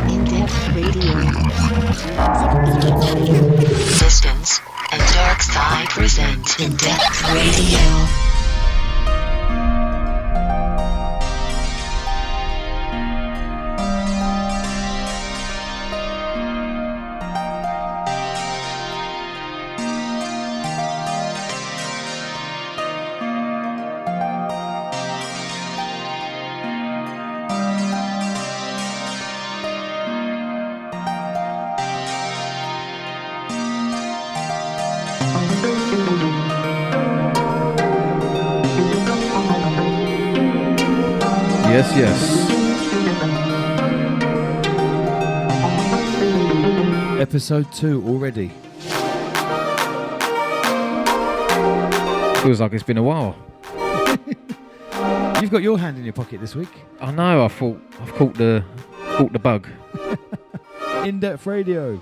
Indepth Radio. Distance and Darkside present Indepth Radio. Yes. Episode 2 already. Feels like it's been a while. You've got your hand in your pocket this week. I know, I've caught the bug. Indepth Radio.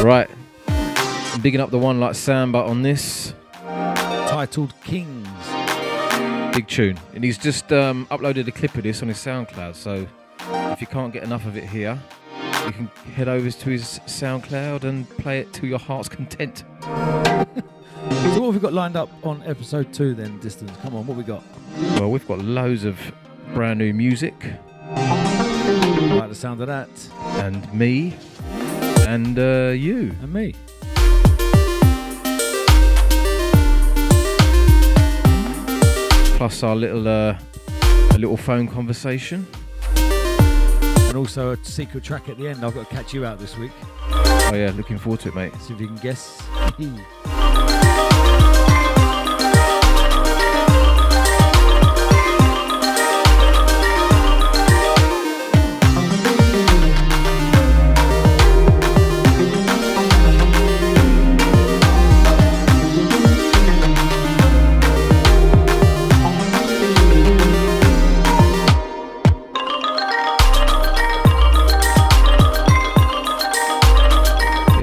Right, I'm bigging up the one like Samba on this. Titled Kings. Big tune. And he's just uploaded a clip of this on his SoundCloud, so if you can't get enough of it here, you can head over to his SoundCloud and play it to your heart's content. So what have we got lined up on episode 2 then, Distance? Come on, what we got? Well, we've got loads of brand new music. I like the sound of that. And me. And you. And me. Plus our little phone conversation. And also a secret track at the end. I've got to catch you out this week. Oh yeah, looking forward to it, mate. See if you can guess.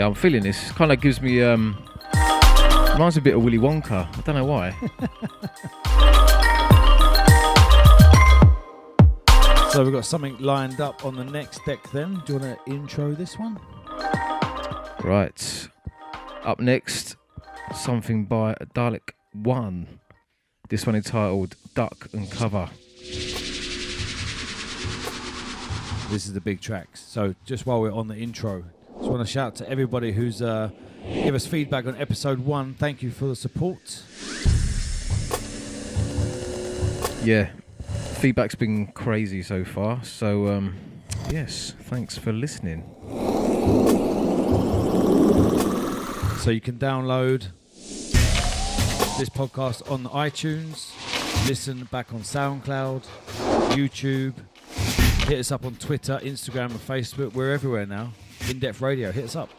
I'm feeling this. Kind of gives me reminds me a bit of Willy Wonka. I don't know why. So we've got something lined up on the next deck then. Do you want to intro this one? Right. Up next, something by Dalek 1. This one entitled Duck and Cover. This is the big tracks. So just while we're on the intro, just want to shout to everybody who's give us feedback on episode 1. Thank you for the support. Yeah, feedback's been crazy so far. So, yes, thanks for listening. So you can download this podcast on iTunes, listen back on SoundCloud, YouTube, hit us up on Twitter, Instagram and Facebook. We're everywhere now. Indepth Radio, hit us up.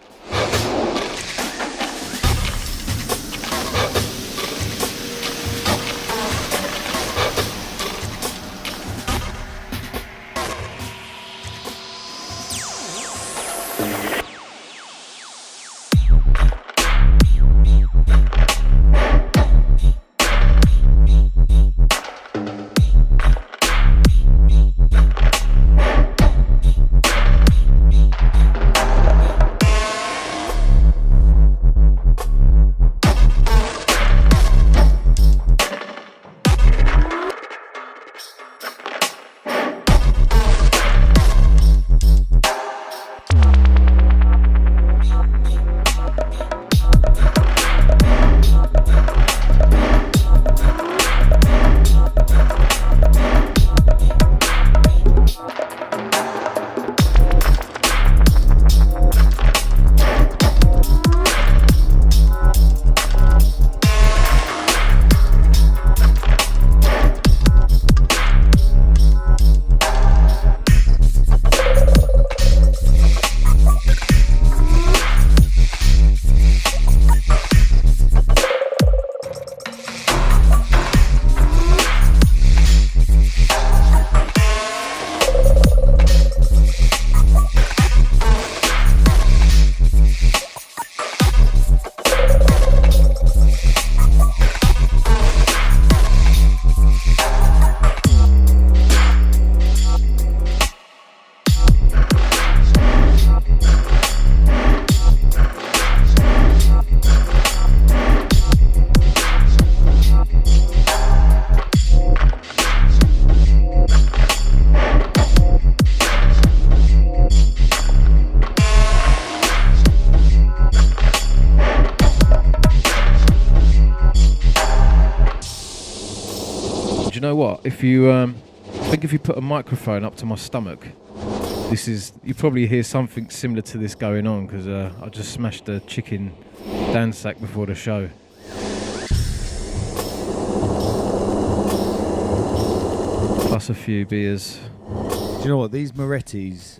what? If you, I think if you put a microphone up to my stomach, you probably hear something similar to this going on because I just smashed a chicken Dan sack before the show. Plus a few beers. Do you know what? These Morettis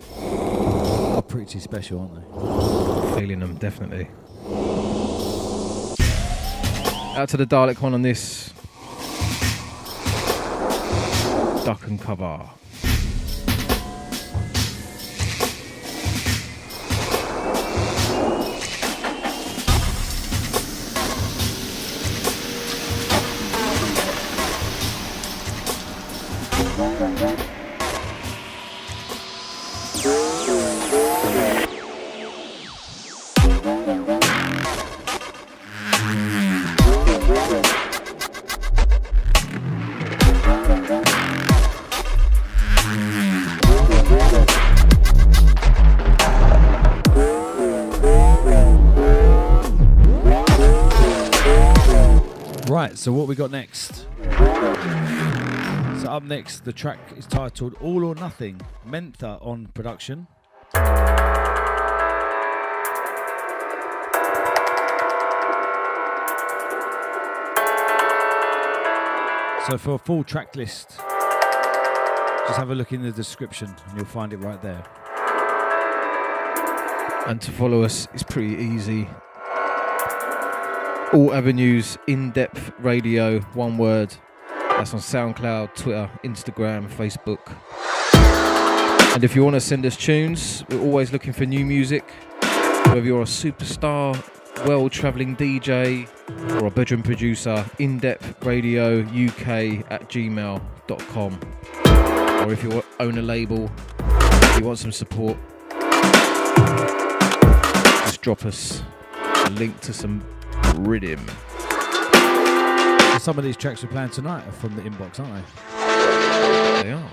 are pretty special, aren't they? Feeling them, definitely. Out to the Dalek one on this. Duck and cover. Right, so what we got next? So up next, the track is titled All or Nothing, Mentha on production. So for a full track list, just have a look in the description and you'll find it right there. And to follow us is pretty easy. All avenues, Indepth Radio, one word. That's on SoundCloud, Twitter, Instagram, Facebook. And if you want to send us tunes, we're always looking for new music. Whether you're a superstar, world-travelling DJ, or a bedroom producer, indepthradiouk@gmail.com. Or if you own a label, you want some support, just drop us a link to some rhythm. Some of these tracks we're playing tonight are from the inbox, aren't they? They are.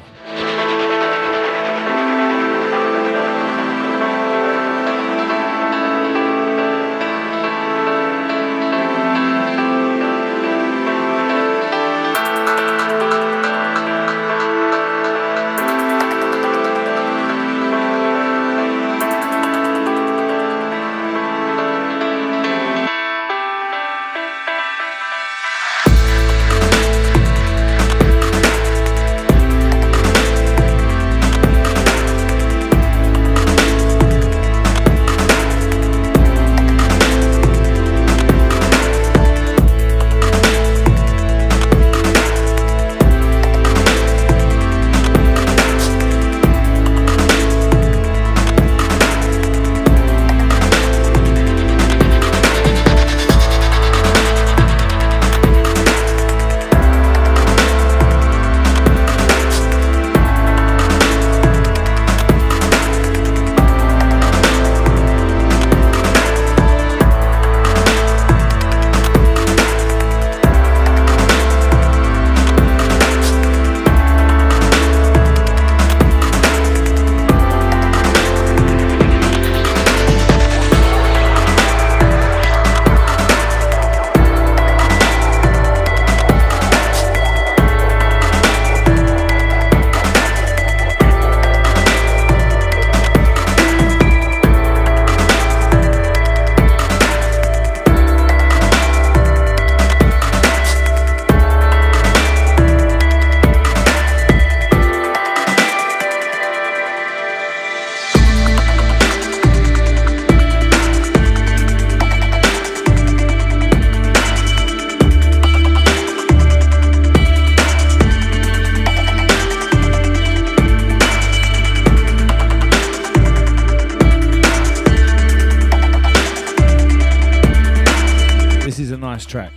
Track.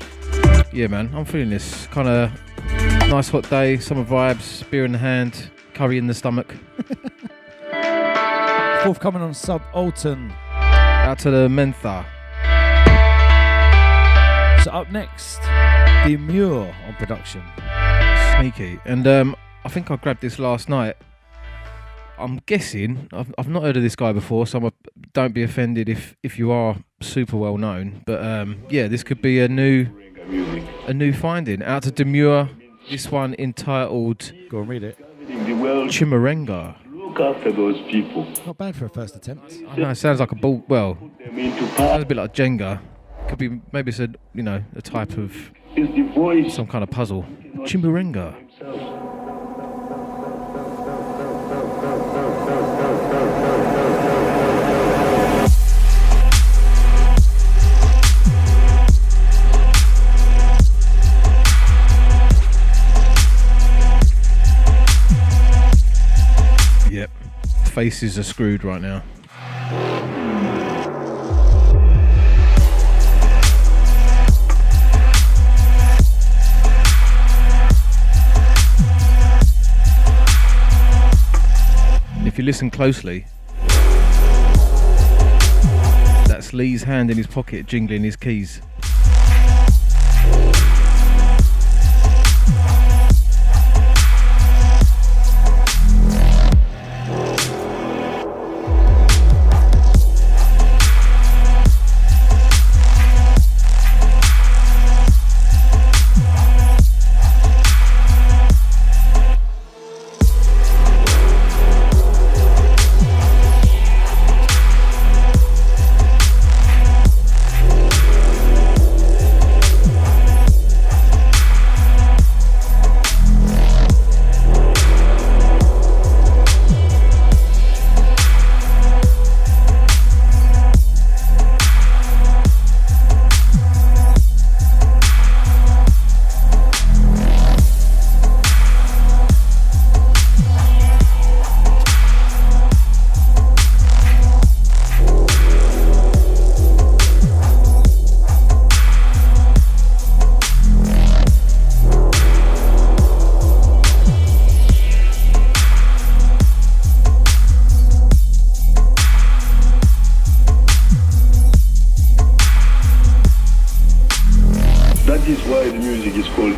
Yeah, man, I'm feeling this kind of nice hot day, summer vibes, beer in the hand, curry in the stomach. Forthcoming on Subaltern. Out to the Mentha. So up next, Demure on production. Sneaky. And I think I grabbed this last night. I'm guessing, I've not heard of this guy before, so don't be offended if you are super well known. But yeah, this could be a new finding. Out to Demure, This one entitled Go and read it. Chimurenga. Look after those people. Not bad for a first attempt. I know, it sounds like a ball. Well, sounds a bit like Jenga. Could be, maybe it's a type of Is the voice some kind of puzzle. Chimurenga. Yep, faces are screwed right now. If you listen closely, that's Lee's hand in his pocket jingling his keys.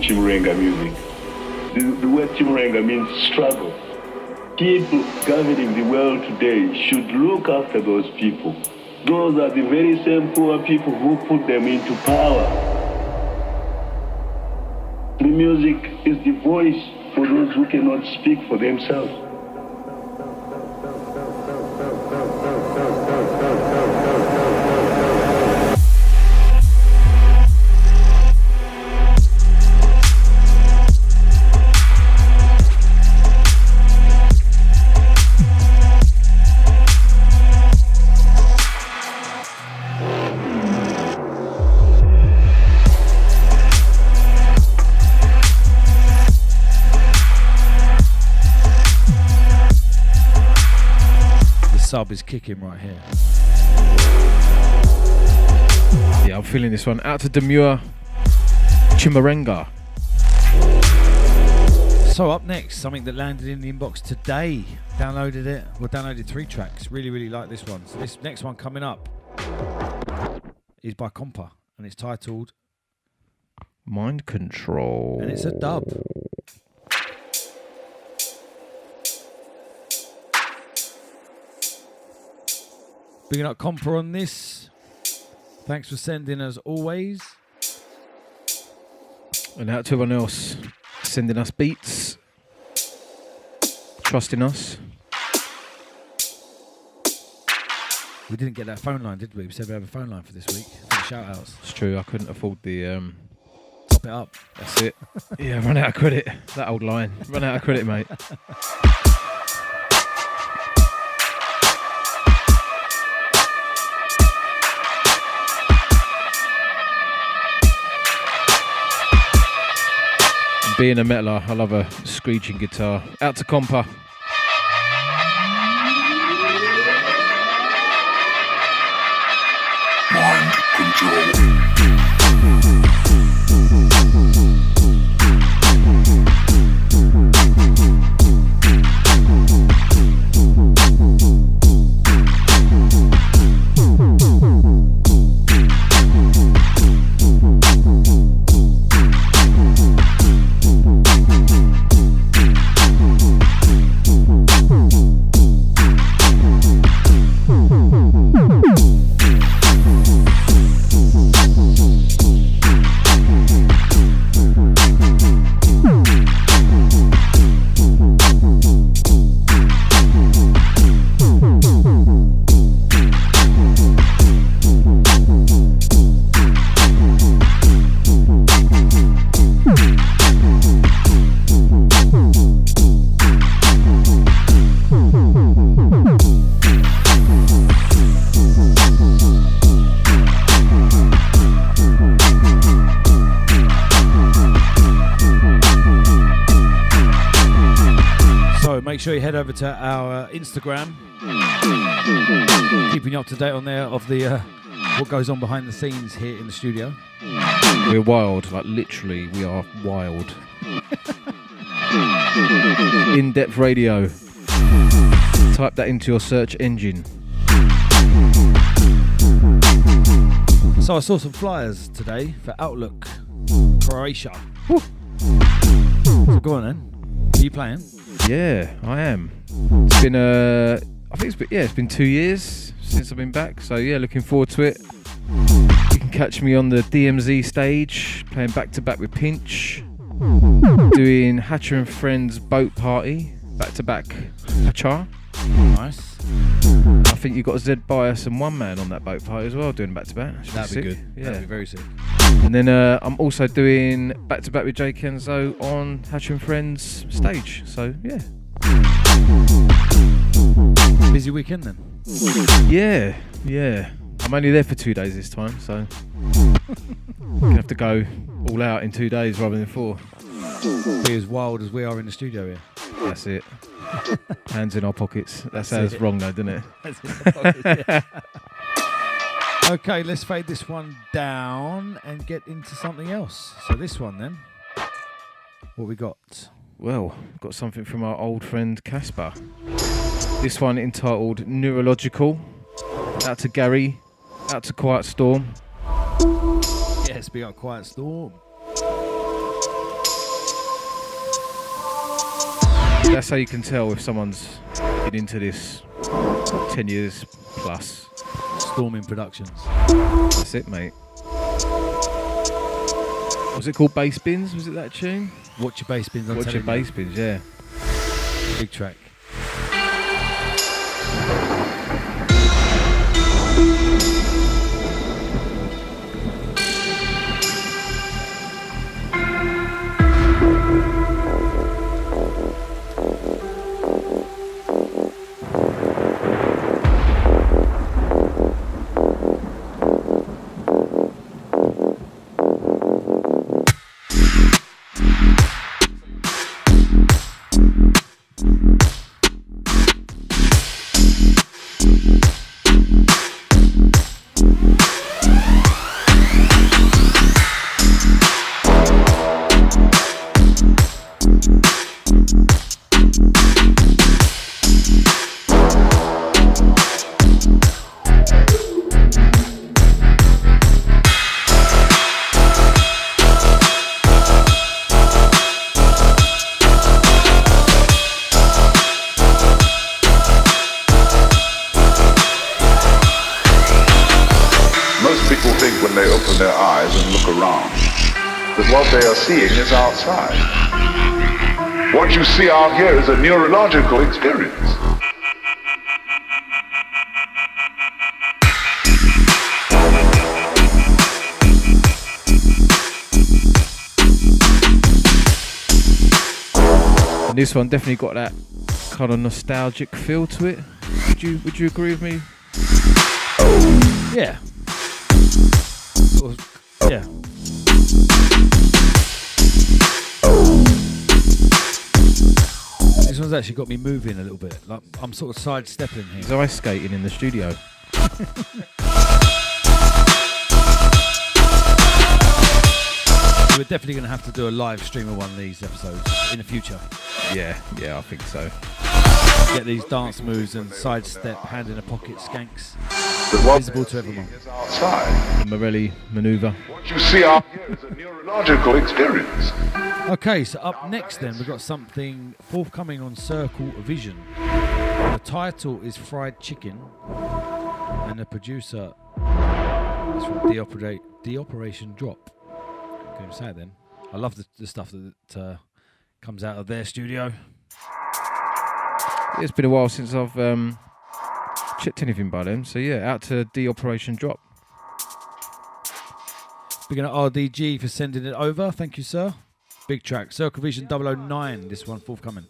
Chimurenga music. The word Chimurenga means struggle. People governing the world today should look after those people. Those are the very same poor people who put them into power. The music is the voice for those who cannot speak for themselves. Sub is kicking right here. Yeah, I'm feeling this one. Out to Demure, Chimurenga. So up next, something that landed in the inbox today. Downloaded it. Well, downloaded 3 tracks. Really like this one. So this next one coming up is by Compa, and it's titled Mind Control. And it's a dub. Bringing up Compa on this. Thanks for sending as always. And out to everyone else sending us beats, trusting us. We didn't get that phone line, did we? We said we have a phone line for this week. For the shout outs. It's true, I couldn't afford the Top it up. That's it. Yeah, run out of credit. That old line. Run out of credit, mate. Being a metaler, I love a screeching guitar. Out to Compa. Mind control. Make sure you head over to our Instagram. Keeping you up to date on there of the what goes on behind the scenes here in the studio. We're wild, like literally, we are wild. Indepth Radio. Type that into your search engine. So I saw some flyers today for Outlook Croatia. So go on then. Are you playing? Yeah, I am. It's been I think it's been 2 years since I've been back. So yeah, looking forward to it. You can catch me on the DMZ stage, playing back to back with Pinch, doing Hatcher and Friends boat party, back to back Hatcher. Nice. I think you got Z Bias and One Man on that boat party as well, doing back to back. That'd be good. Yeah, that'd be very sick. And then I'm also doing back to back with Jay Kenzo on Hatcher and Friends stage. So yeah. Busy weekend then. Yeah. I'm only there for 2 days this time, so gonna have to go all out in 2 days rather than 4. Be as wild as we are in the studio here. That's it. Hands in our pockets. That sounds wrong though, doesn't it? Okay, let's fade this one down and get into something else. So this one then, what we got? Well, got something from our old friend Caspa. This one entitled Neurological. Out to Gary, out to Quiet Storm. Yes, we got Quiet Storm. That's how you can tell if someone's been into this 10 years plus. Storming Productions. That's it, mate. Was it called Bass Bins? Was it that tune? Watch Your Bass Bins. Watch Your Bass Bins, yeah. Big track. They are seeing is outside. What you see out here is a neurological experience. And this one definitely got that kind of nostalgic feel to it. Would you agree with me? Yeah. Yeah. This one's actually got me moving a little bit. Like I'm sort of sidestepping here. He's ice skating in the studio. We're definitely going to have to do a live stream of one of these episodes in the future. Yeah, I think so. Get these dance moves and sidestep, hand in a pocket skanks visible to everyone. The Morelli manoeuvre. What you see out here is a neurological experience. Okay, so up next then we've got something forthcoming on Circle Vision. The title is Fried Chicken, and the producer is from The Operation Drop. Can you say it then? I love the stuff that comes out of their studio. It's been a while since I've checked anything by them, so yeah, out to The Operation Drop. Big up RDG for sending it over. Thank you, sir. Big track. Circle Vision 009. This one forthcoming.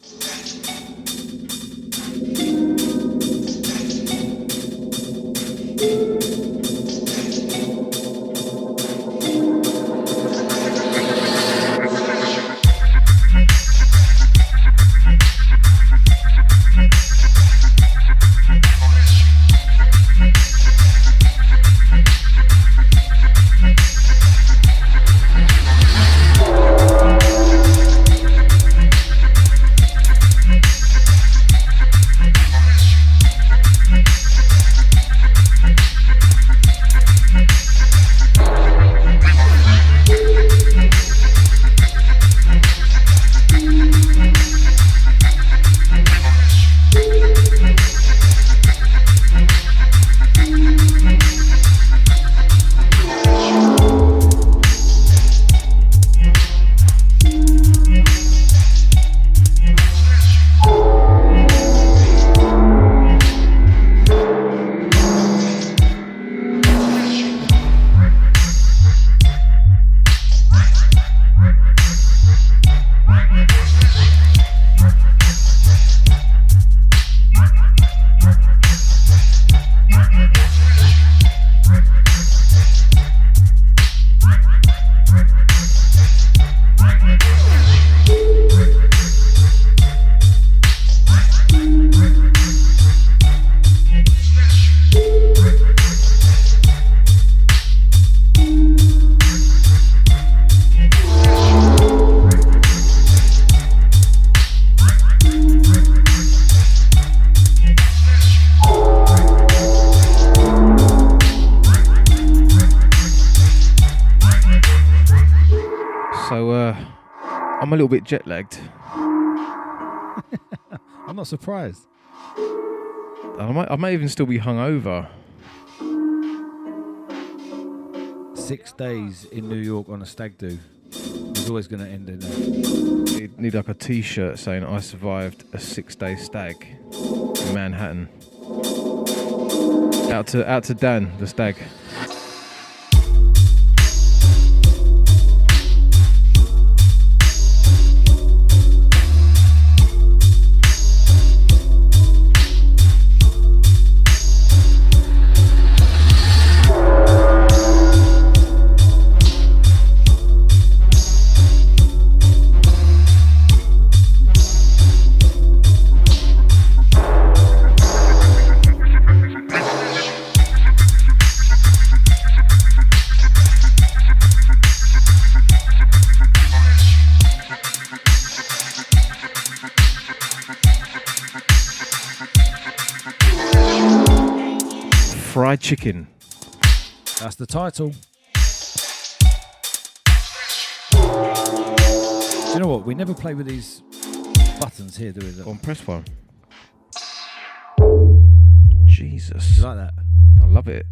So I'm a little bit jet lagged. I'm not surprised. I may even still be hungover. 6 days in New York on a stag do. It's always going to end in there. Need like a T-shirt saying I survived a 6-day stag in Manhattan. Out to Dan, the stag. Fried chicken. That's the title. Do you know what? We never play with these buttons here, do we? Go on, press one. Jesus. You like that? I love it.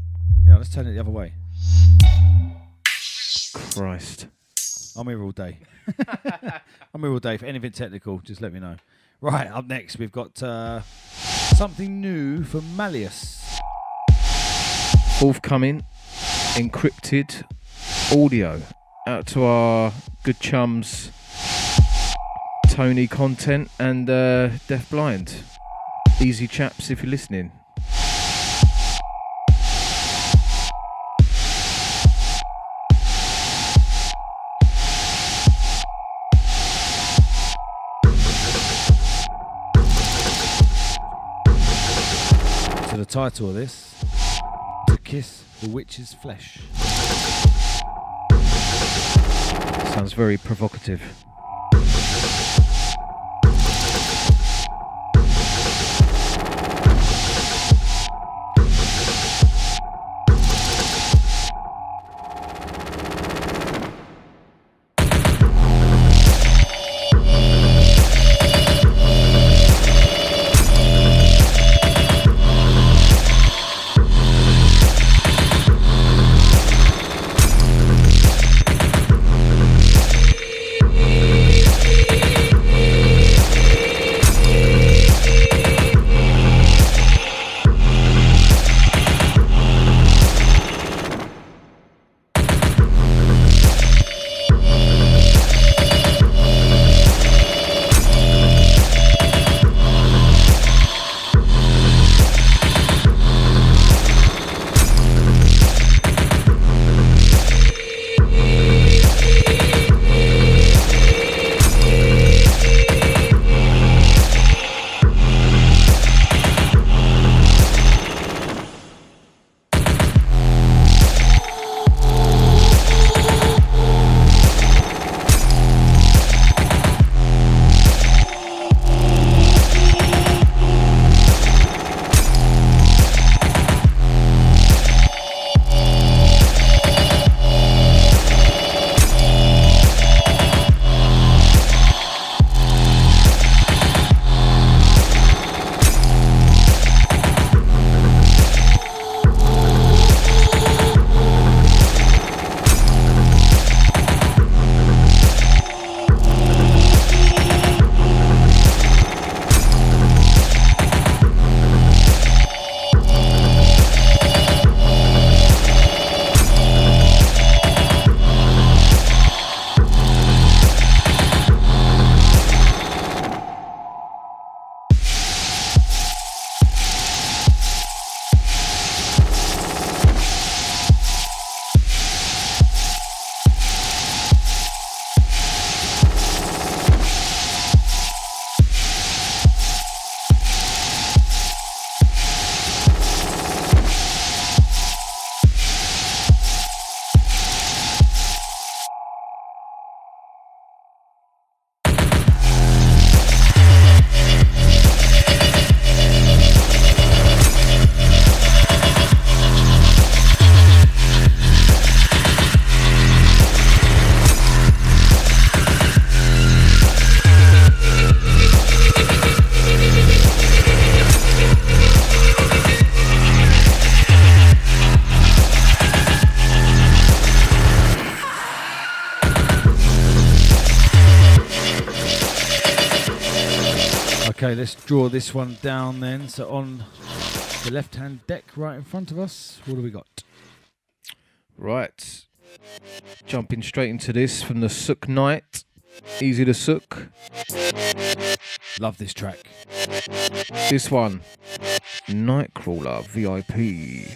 Yeah, let's turn it the other way. Christ. I'm here all day. I'm here all day. For anything technical, just let me know. Right, up next, we've got something new from Malleus. Forthcoming, encrypted audio. Out to our good chums, Tony Content and Deaf Blind. Easy chaps if you're listening. So the title of this, To Kiss the Witch's Flesh. Sounds very provocative. Okay, let's draw this one down then. So on the left-hand deck right in front of us, what do we got? Right. Jumping straight into this from the Sukh Knight. Easy to Sukh. Love this track. This one, Nightcrawler VIP.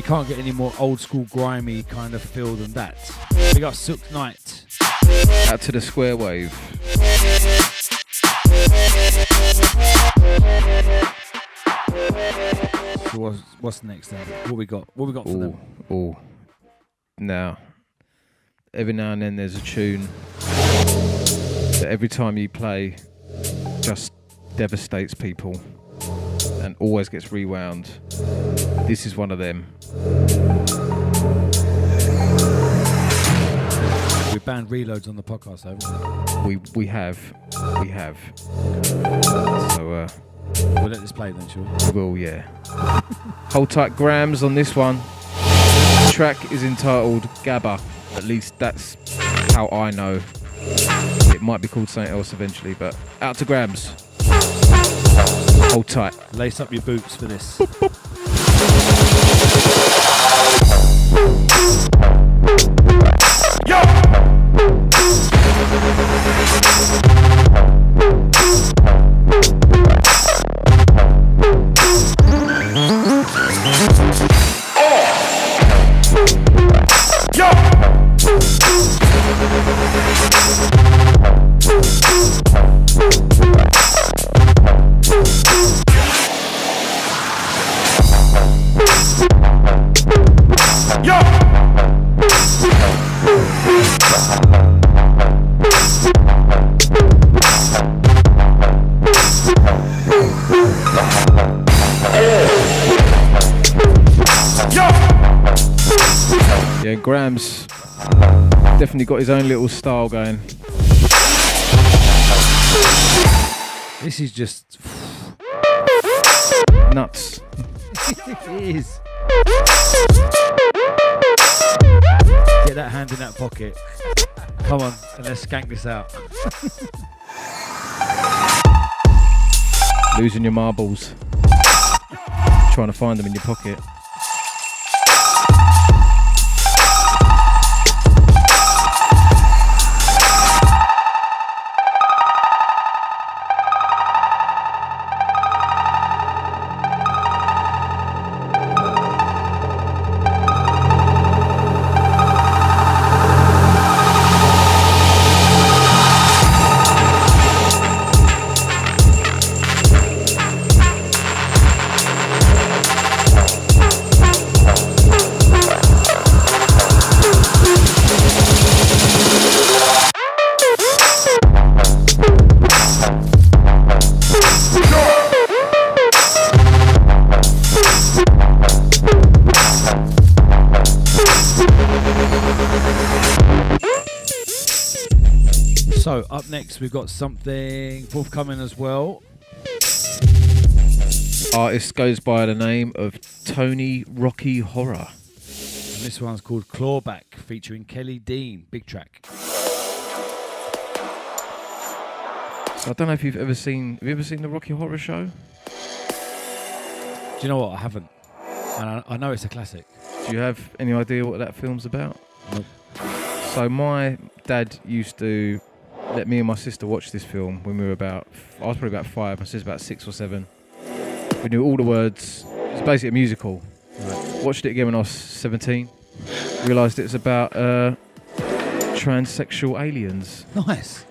Can't get any more old school grimy kind of feel than that. We got Sukh Knight. Out to the square wave. So what's next then? What we got? What we got for them? Oh, now every now and then there's a tune that every time you play just devastates people and always gets rewound. This is one of them. We banned reloads on the podcast, haven't we? We have. So we'll let this play then, shall we? We will, yeah. Hold tight, Gramz on this one. The track is entitled Gabba. At least that's how I know. It might be called something else eventually, but out to Gramz. Hold tight. Lace up your boots for this. Yo! Yeah, Gramz definitely got his own little style going. This is just nuts. It is. Get that hand in that pocket. Come on, and let's skank this out. Losing your marbles. Trying to find them in your pocket. So up next we've got something forthcoming as well. Artist goes by the name of Tony Rocky Horror. And this one's called Clawback, featuring Kelly Dean. Big track. So I don't know if you've ever seen. Have you ever seen the Rocky Horror Show? Do you know what? I haven't. And I know it's a classic. Do you have any idea what that film's about? Nope. So my dad used to let me and my sister watch this film when we were I was probably about 5, my sister about 6 or 7. We knew all the words. It's basically a musical. Right. Watched it again when I was 17. Realised it's about transsexual aliens. Nice.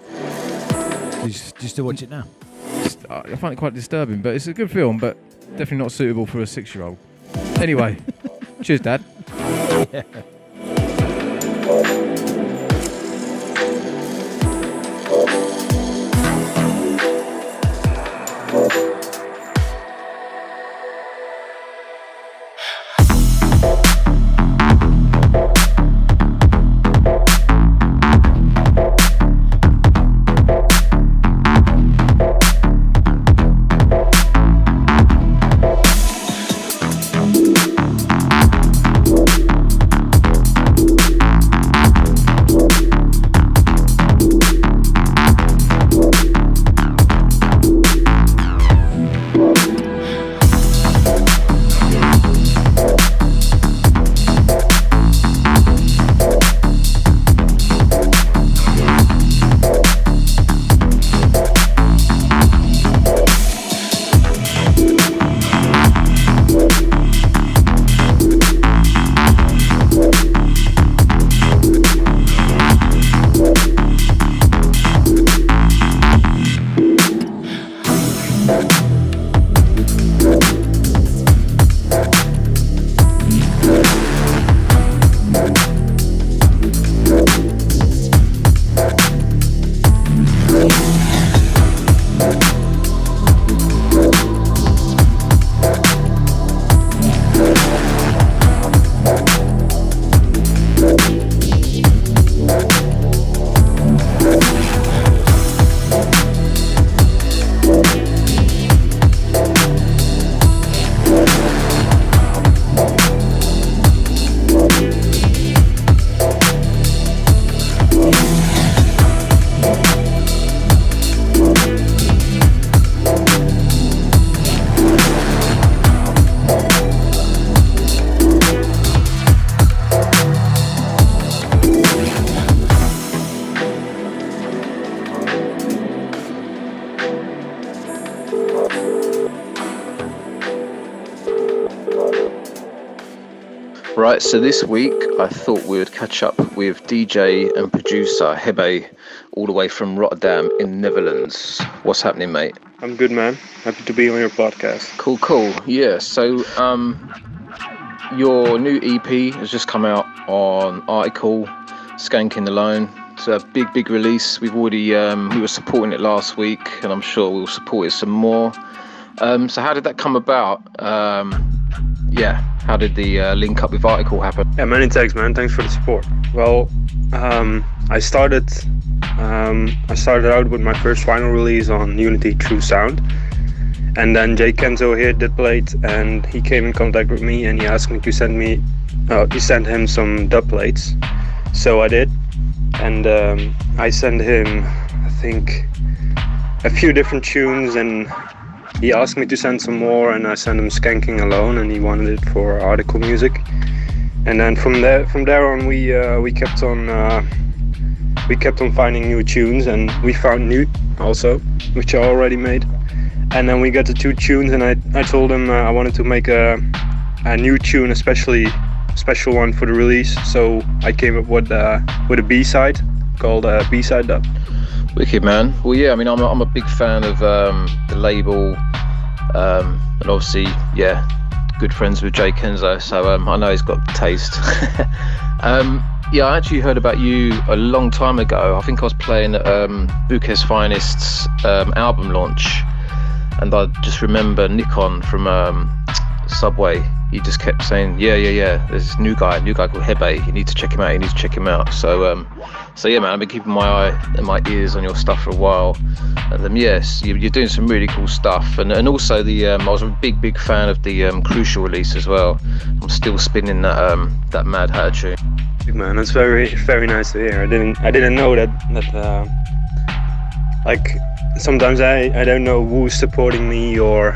Do you still watch it now? I find it quite disturbing, but it's a good film, but definitely not suitable for a 6-year-old. Anyway, cheers, Dad. Yeah. Right, so this week I thought we would catch up with DJ and producer Hebbe, all the way from Rotterdam in Netherlands. What's happening, mate? I'm good, man. Happy to be on your podcast. Cool. Yeah, so your new EP has just come out on Article, Skanking Alone. It's a big release. We've already we were supporting it last week, and I'm sure we'll support it some more. So how did that come about? How did the link up with Article happen? Yeah, many thanks, man. Thanks for the support. Well, I started out with my first vinyl release on Unity True Sound, and then Jay Kenzo here did plate, and he came in contact with me and he asked me to send him some dub plates. So I did, and I sent him, I think, a few different tunes, and he asked me to send some more, and I sent him Skanking Alone, and he wanted it for Article music. And then from there on, we kept on finding new tunes, and we found new also, which I already made. And then we got the 2 tunes, and I told him I wanted to make a new tune, especially special one for the release. So I came up with a B-side called B-side Dub. Wicked, man. Well, yeah, I mean, I'm a big fan of the label, and obviously, yeah, good friends with Jay Kenzo, so I know he's got taste. Yeah, I actually heard about you a long time ago. I think I was playing at Buke's Finest's album launch, and I just remember Nikon from subway, he just kept saying, yeah, there's this new guy called Hebbe, you need to check him out. So yeah, man, I've been keeping my eye and my ears on your stuff for a while. And yes, you're doing some really cool stuff. And also I was a big fan of the Crucial release as well. I'm still spinning that Mad Hatter tune. Man, that's very, very nice to hear. I didn't know that like sometimes I don't know who's supporting me or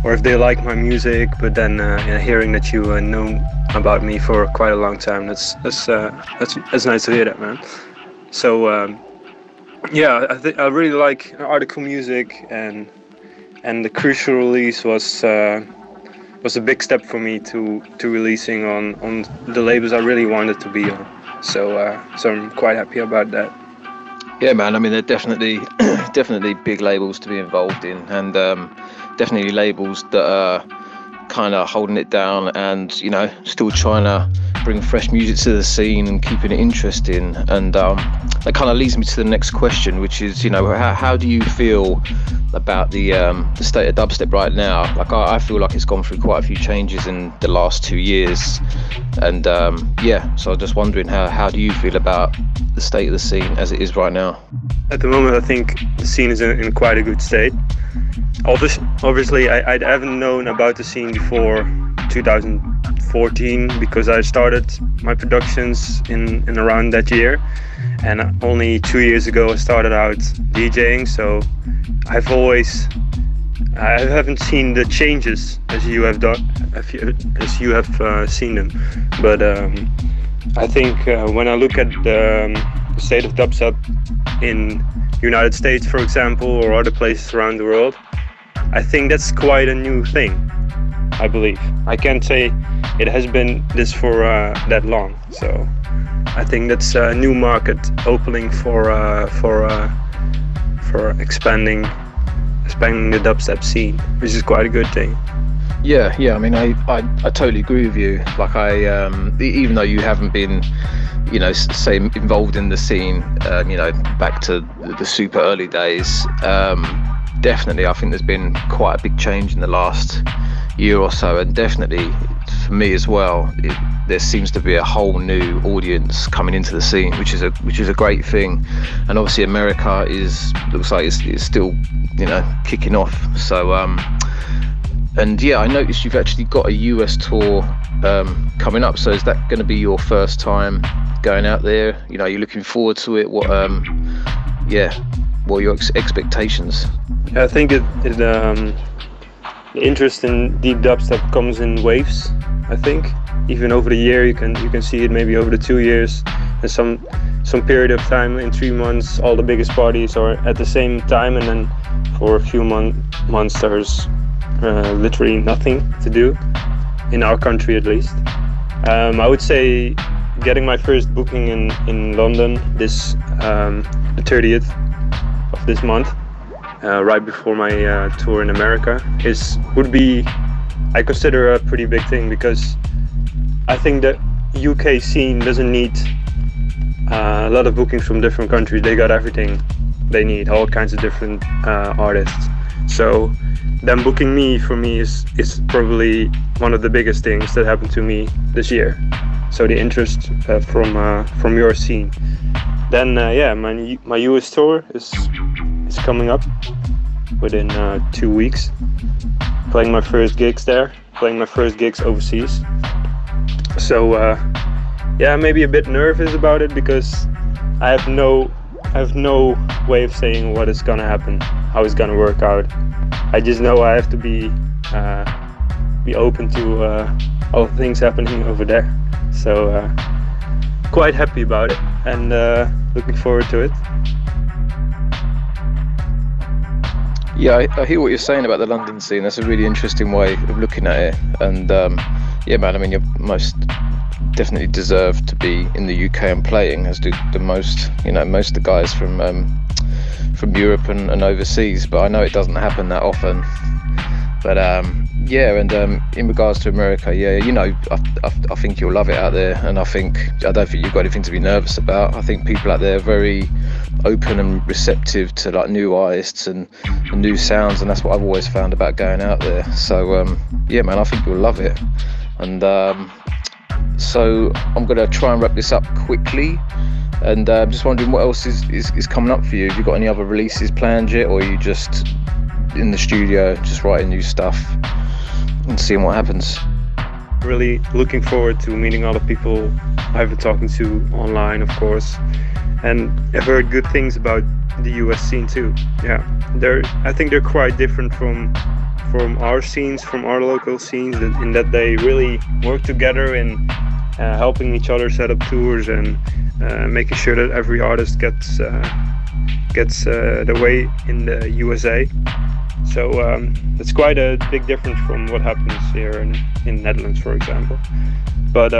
if they like my music, but then hearing that you know about me for quite a long time, that's nice to hear that, man. So I really like article music, and the Crucial release was a big step for me to releasing on the labels I really wanted to be on. So I'm quite happy about that. Yeah, man. I mean, they're definitely big labels to be involved in, and definitely labels that are kind of holding it down and still trying to bring fresh music to the scene and keeping it interesting. And that kind of leads me to the next question, which is, how do you feel about the state of dubstep right now? Like, I feel like it's gone through quite a few changes in the last 2 years, and so I'm just wondering, how do you feel about the state of the scene as it is right now? At the moment, I think the scene is in quite a good state. Obviously, I haven't known about the scene before 2014 because I started my productions in around that year, and only 2 years ago I started out DJing. So I haven't seen the changes as you have done, as you have seen them. But I think when I look at the state of dubstep in United States, for example, or other places around the world, I think that's quite a new thing, I believe. I can't say it has been this for that long. So I think that's a new market opening for expanding the dubstep scene, which is quite a good thing. Yeah. I mean, I totally agree with you. Like, even though you haven't been, say, involved in the scene, back to the super early days, definitely I think there's been quite a big change in the last year or so, and definitely for me as well, there seems to be a whole new audience coming into the scene, which is a great thing. And obviously America looks like it's still kicking off. So and yeah, I noticed you've actually got a US tour coming up. So is that going to be your first time going out there? You're looking forward to it? What are your expectations? Yeah, I think the interest in deep dubstep comes in waves. I think even over the year you can see it, maybe over the 2 years, and some period of time in 3 months all the biggest parties are at the same time, and then for a few months there's literally nothing to do, in our country at least. I would say getting my first booking in London this the 30th of this month, right before my tour in America, would be, I consider, a pretty big thing, because I think the UK scene doesn't need a lot of bookings from different countries. They got everything they need, all kinds of different artists. So them booking me, for me, is probably one of the biggest things that happened to me this year. So the interest from your scene. Then my US tour is coming up within 2 weeks. Playing my first gigs there, playing my first gigs overseas. So maybe a bit nervous about it, because I have no way of saying what is gonna happen, how it's gonna work out. I just know I have to be open to all the things happening over there. So quite happy about it, and looking forward to it. Yeah, I hear what you're saying about the London scene. That's a really interesting way of looking at it. And man, I mean, you most definitely deserve to be in the UK and playing, as do most of the guys from Europe and overseas. But I know it doesn't happen that often. But in regards to America, I think you'll love it out there, and I don't think you've got anything to be nervous about. I think people out there are very open and receptive to like new artists and new sounds, and that's what I've always found about going out there. So yeah, man, I think you'll love it. And so I'm gonna try and wrap this up quickly, and I'm just wondering what else is coming up for you. Have you got any other releases planned yet, or are you just in the studio just writing new stuff and seeing what happens? Really looking forward to meeting other people I've been talking to online, of course, and I've heard good things about the US scene too. Yeah, I think they're quite different from our scenes, from our local scenes, in that they really work together in helping each other set up tours and making sure that every artist gets the way in the USA. So it's quite a big difference from what happens here in Netherlands, for example. But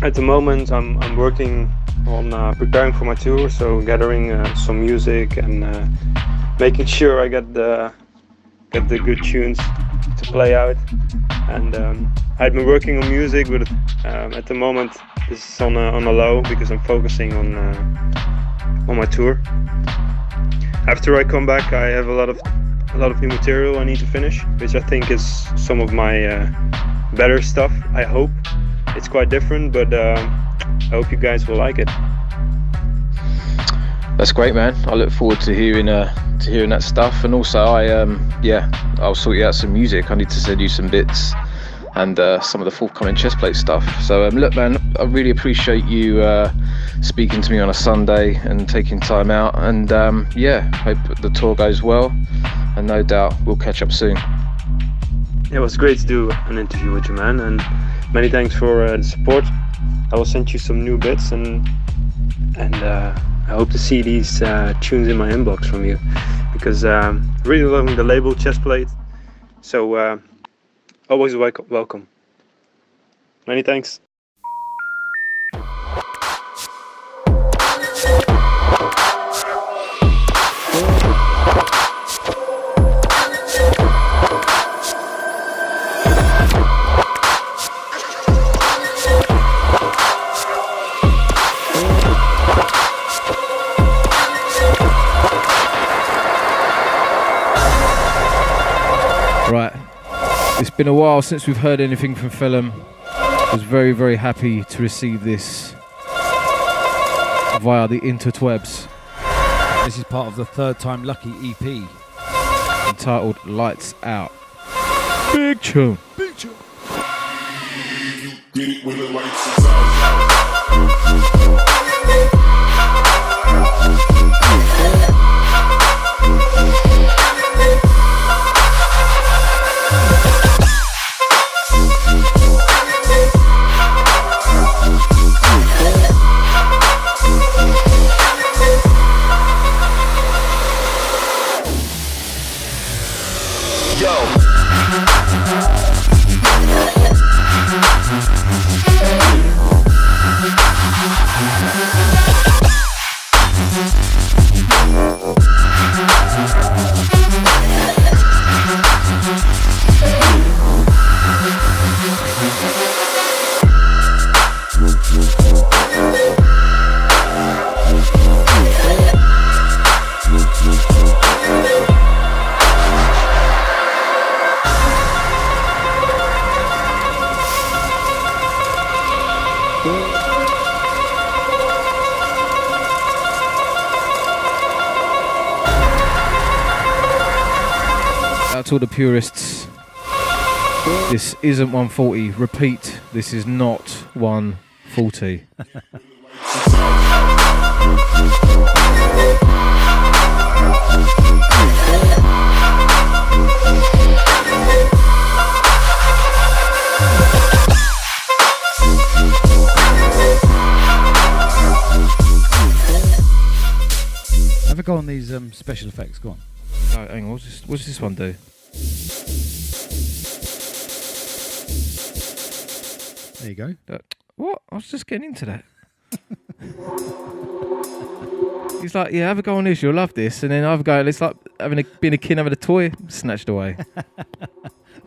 at the moment, I'm working on preparing for my tour, so gathering some music and making sure I get the good tunes to play out. And I've been working on music, but at the moment this is on a low because I'm focusing on my tour. After I come back, I have a lot of new material I need to finish, which I think is some of my better stuff. I hope it's quite different, but I hope you guys will like it. That's great, man. I look forward to hearing that stuff, and also I'll sort you out some music. I need to send you some bits and some of the forthcoming Chesplate stuff. So look, man, I really appreciate you speaking to me on a Sunday and taking time out, and hope the tour goes well, and no doubt we'll catch up soon. It was great to do an interview with you, man, and many thanks for the support. I will send you some new bits, and I hope to see these tunes in my inbox from you, because really loving the label Chesplate. So always welcome. Many thanks. Right, it's been a while since we've heard anything from Thelem. I was very, very happy to receive this via the interwebs. This is part of the Third Time Lucky EP, entitled Lights Out. Big tune. Big tune. Get it when the lights is out. All the purists, this isn't 140. Repeat, this is not 140. Have a go on these special effects. Go on. Oh, hang on, what's this one do? There you go. What? I was just getting into that. He's like, yeah, have a go on this, you'll love this. And then I've go, it's like being a kid having a toy snatched away.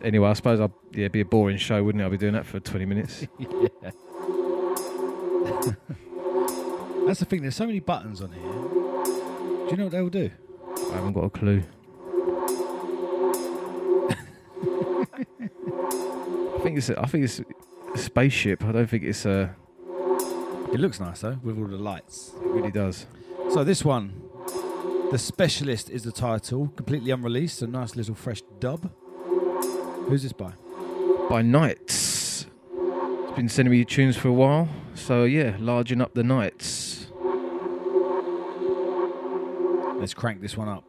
Anyway, I suppose it'd be a boring show, wouldn't it? I'll be doing that for 20 minutes. Yeah. That's the thing, there's so many buttons on here. Do you know what they will do? I haven't got a clue. I think it's a spaceship. I don't think it's a. It looks nice though, with all the lights. It really does. So this one, The Specialist is the title, completely unreleased, a nice little fresh dub. Who's this by? By Nights. It's been sending me tunes for a while, so yeah, largen up the nights. Let's crank this one up.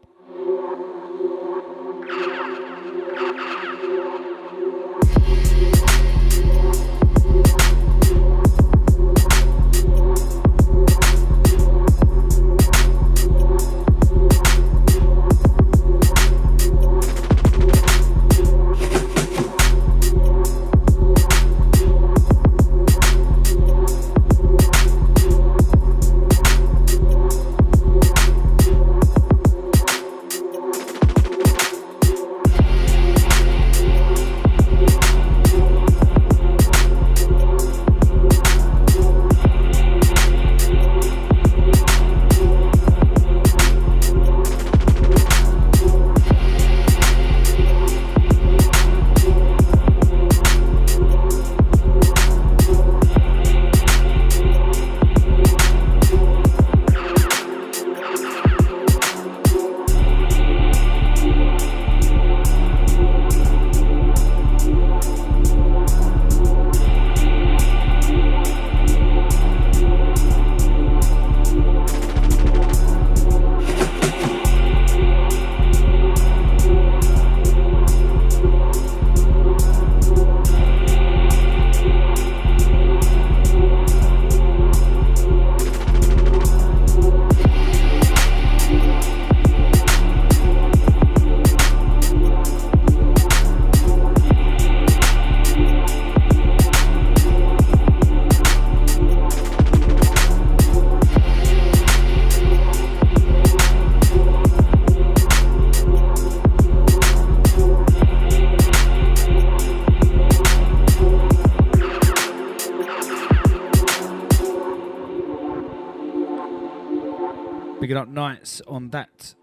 Picking up Nights on that.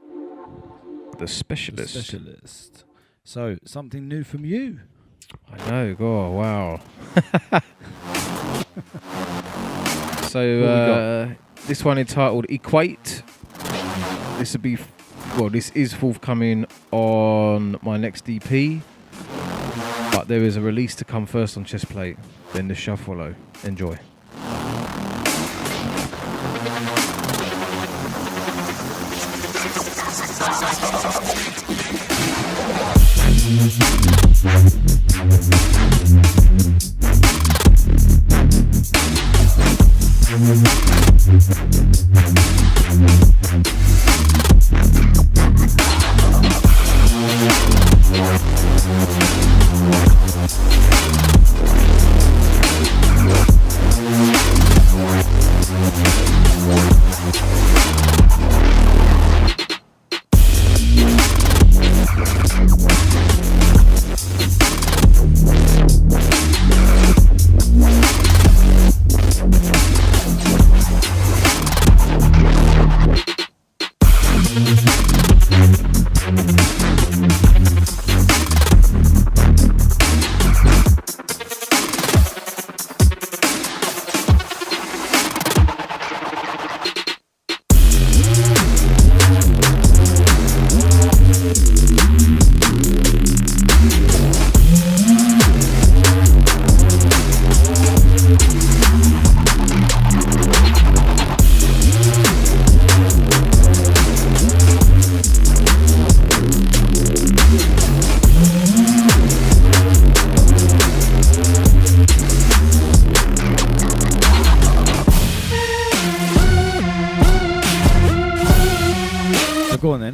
The Specialist. The Specialist. So, something new from you. I know. Oh, wow. So, this one entitled Equate. This is forthcoming on my next EP. But there is a release to come first on Chesplate, then the shall follow. Enjoy.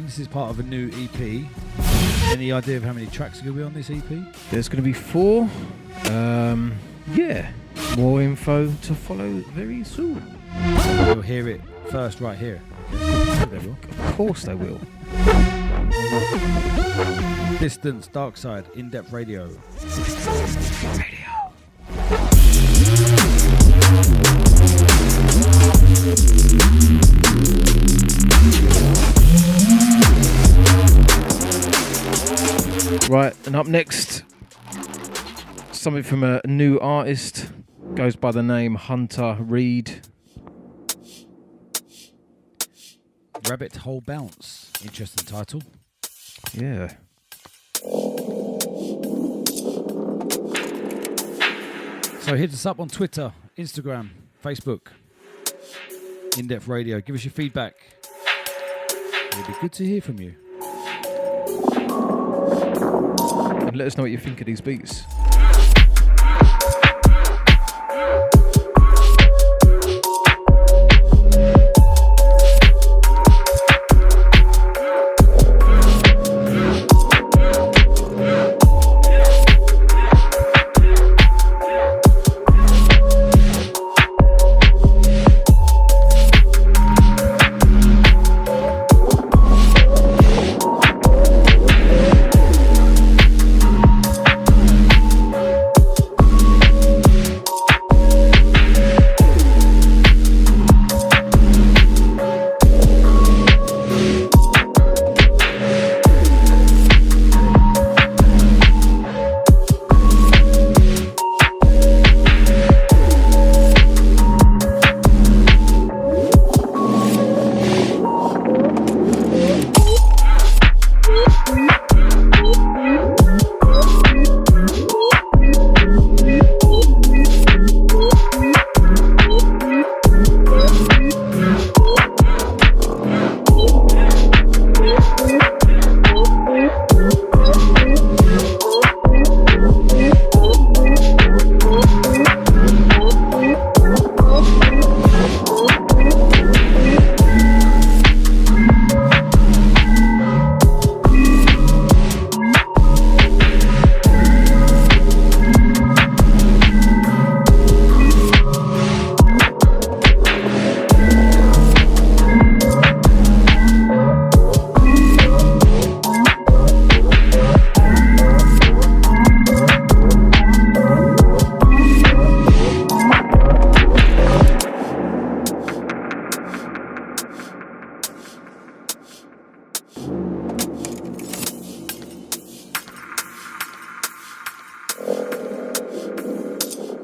This is part of a new EP. Any idea of how many tracks are going to be on this EP? There's going to be 4. Yeah. More info to follow very soon. You'll hear it first right here. Okay. They will. Of course they will. Distance Darkside, Indepth Radio. Radio. Right, and up next, something from a new artist, goes by the name Hunter Reed. Rabbit Hole Bounce, interesting title. Yeah. So hit us up on Twitter, Instagram, Facebook, Indepth Radio. Give us your feedback. It'll be good to hear from you. And let us know what you think of these beats.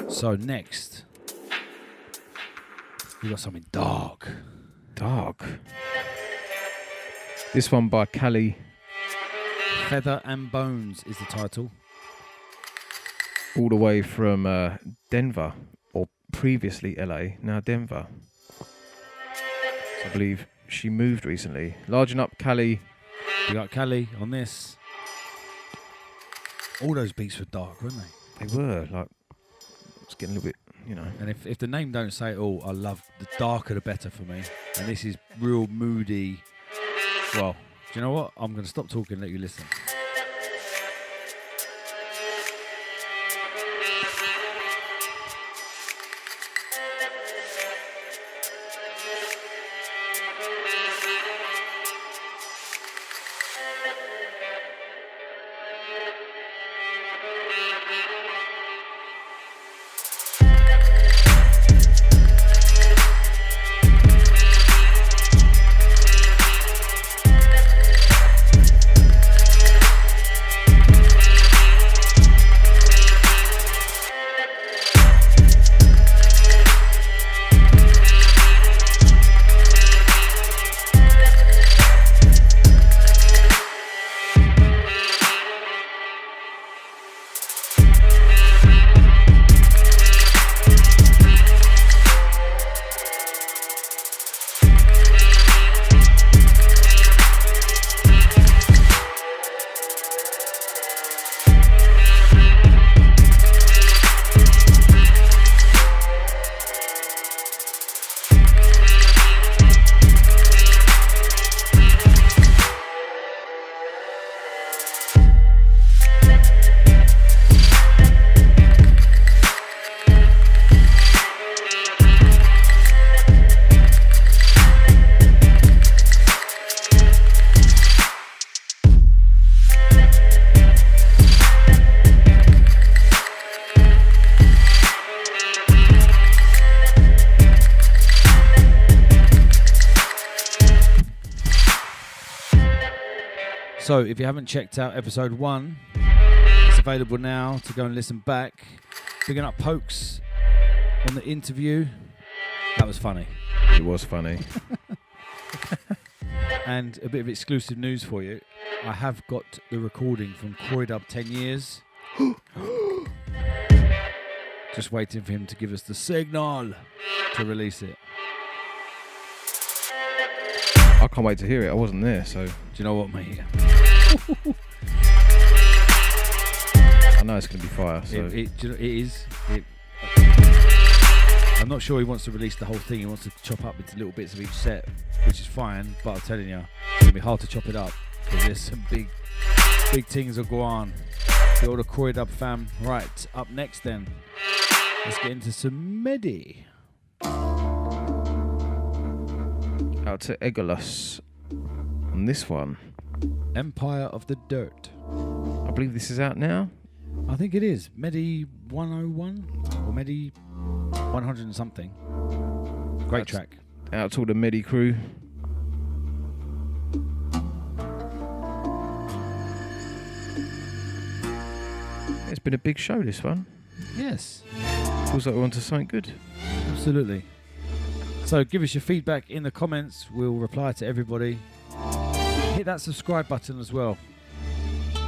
So next, we got something dark. Dark. This one by Cali. Feather and Bones is the title. All the way from Denver, or previously LA, now Denver. So I believe she moved recently. Largen up Cali. We got Cali on this. All those beats were dark, weren't they? They were, like, it's getting a little bit, you know. And if the name don't say it all, I love the darker the better for me. And this is real moody. Well, do you know what? I'm going to stop talking and let you listen. So if you haven't checked out episode 1, it's available now to go and listen back. Picking up Pokes on the interview. That was funny. It was funny. And a bit of exclusive news for you. I have got the recording from Croydub 10 years. Just waiting for him to give us the signal to release it. I can't wait to hear it. I wasn't there, so... Do you know what, mate? I know it's going to be fire, so... It is. I'm not sure he wants to release the whole thing. He wants to chop up into little bits of each set, which is fine, but I'm telling you, it's going to be hard to chop it up, because there's some big things that go on. The older Croydub fam. Right, up next then. Let's get into some Medi. Out to Egoless on this one. Empire of the Dirt. I believe this is out now. I think it is. Medi 101 or Medi 100 and something. Great track. Out to all the Medi crew. It's been a big show, this one. Yes. Feels like we're on to something good. Absolutely. So give us your feedback in the comments. We'll reply to everybody. Hit that subscribe button as well,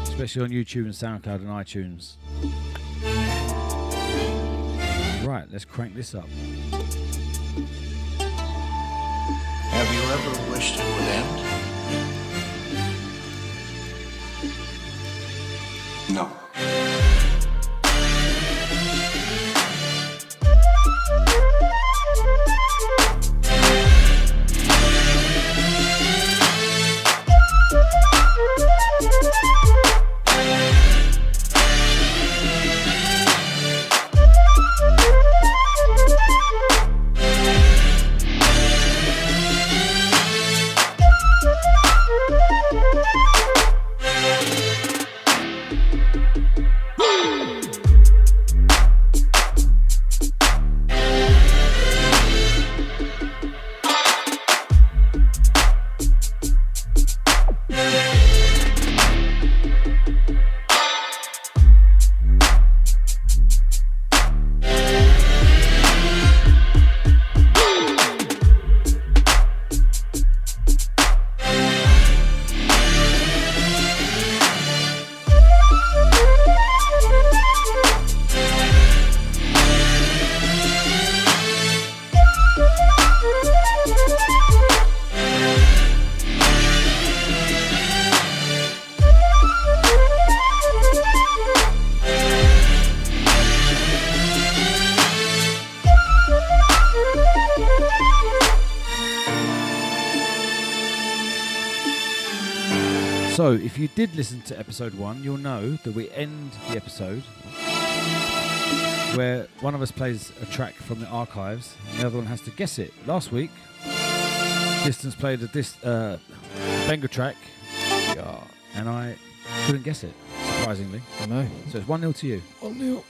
especially on YouTube and SoundCloud and iTunes. Right, let's crank this up. Have you ever wished it would end? No. So, if you did listen to episode 1, you'll know that we end the episode where one of us plays a track from the archives and the other one has to guess it. Last week, Distance played a Benga track, and I couldn't guess it, surprisingly. I know. So it's 1-0 to you. 1-0.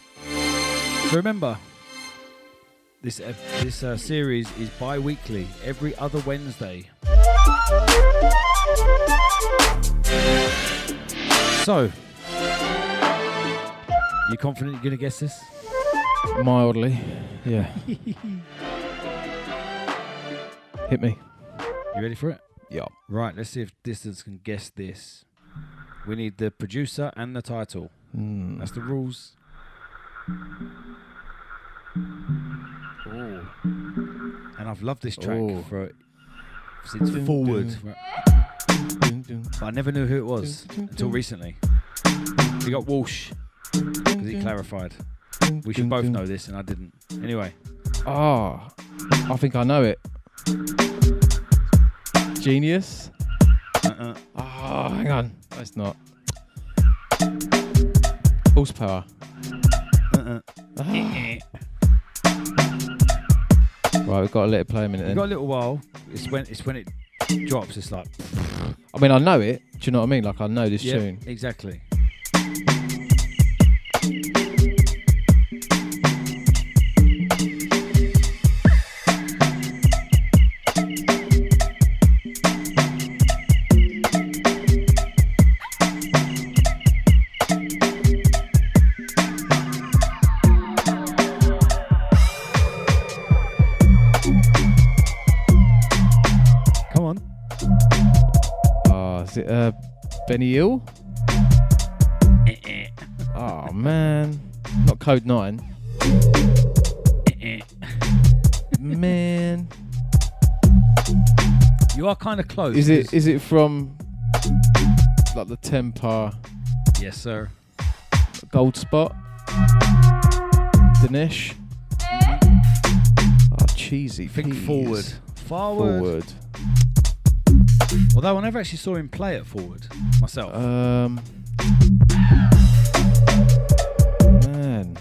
So remember, this series is bi-weekly, every other Wednesday. So, you confident you're going to guess this? Mildly, yeah. Hit me. You ready for it? Yeah. Right, let's see if Distance can guess this. We need the producer and the title. That's the rules. Ooh. And I've loved this track since Forward. But I never knew who it was until recently. We got Walsh, because he clarified. We should both know this, and I didn't. Anyway. I think I know it. Genius? Oh, hang on. That's not. Horsepower. Right, we've got to let it play a minute then. We've got a little while. It's when it drops, it's like... I mean, I know it. Do you know what I mean? Like, I know this tune. Exactly. it Benny Hill? Oh man, not Code 9. Man, you are kind of close. Is it from like the Temper? Yes, sir. Gold Spot. Dinesh. Oh, cheesy. Think peas. Forward. Although I never actually saw him play at Forward myself. Man.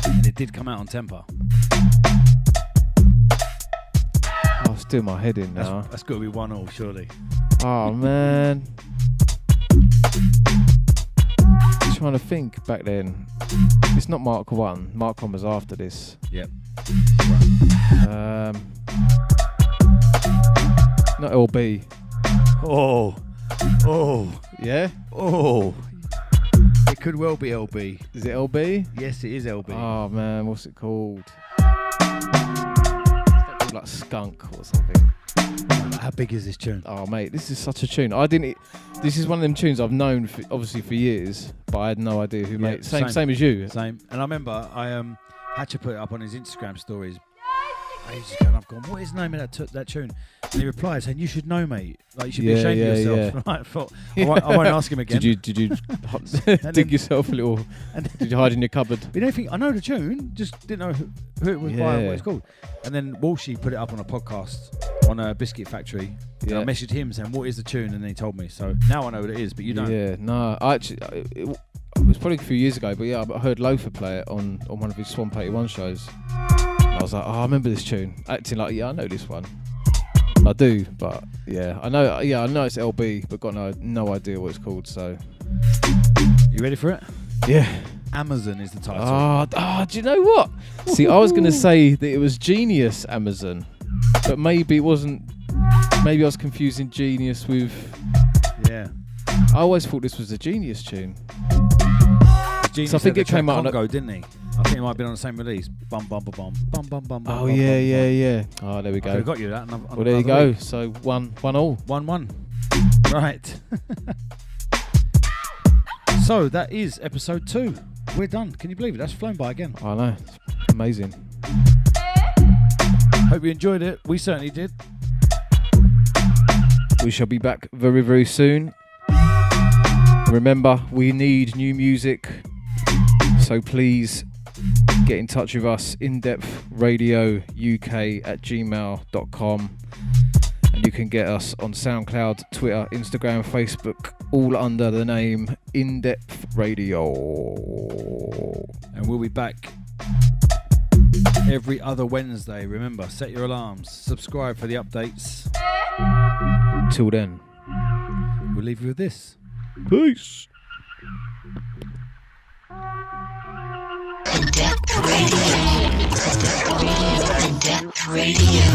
And it did come out on Temper. I'll steal my head in now. That's got to be 1-1, surely. Oh man. Trying to think back then. It's not Mark 1. Mark 1 was after this. Yep. Not LB. Oh. Yeah? Oh. It could well be LB. Is it LB? Yes, it is LB. Oh man, what's it called? Like Skunk or something. How big is this tune? Oh mate, this is such a tune. This is one of them tunes I've known obviously for years, but I had no idea who made it. Same as you. Same. And I remember I had to put it up on his Instagram stories ages ago, and I've gone, what is the name of that tune? And he replied saying, you should know, mate. Like, you should be ashamed of yourself. Yeah. I thought, I won't ask him again. Did you dig yourself a little? Did you hide in your cupboard? You don't think I know the tune, just didn't know who it was by, what it's called. And then Walshy put it up on a podcast on a Biscuit Factory. Yeah. I messaged him saying, what is the tune? And then he told me. So now I know what it is, but you don't. Yeah, no, it was probably a few years ago, but yeah, I heard Loafer play it on one of his Swamp 81 shows. I was like, I remember this tune. Acting like, I know this one. I do, but yeah, I know it's LB, but got no idea what it's called. So, you ready for it? Yeah. Amazon is the title. Do you know what? See, I was going to say that it was Genius Amazon, but maybe it wasn't. Maybe I was confusing Genius with. Yeah. I always thought this was a Genius tune. Genius so I think it came out Congo, didn't he? I think it might have been on the same release. Bum bum bum bum bum bum. Oh yeah. Oh, there we go. I got you that. Well, there you go. Week. So 1-1. 1-1. Right. So that is episode 2. We're done. Can you believe it? That's flown by again. I know. It's amazing. Hope you enjoyed it. We certainly did. We shall be back very, very soon. Remember, we need new music. So please get in touch with us, indepthradiouk@gmail.com, and you can get us on SoundCloud, Twitter, Instagram, Facebook, all under the name Indepth Radio. And we'll be back every other Wednesday. Remember, set your alarms, subscribe for the updates. Till then, we'll leave you with this. Peace. Indepth Radio. Indepth Radio.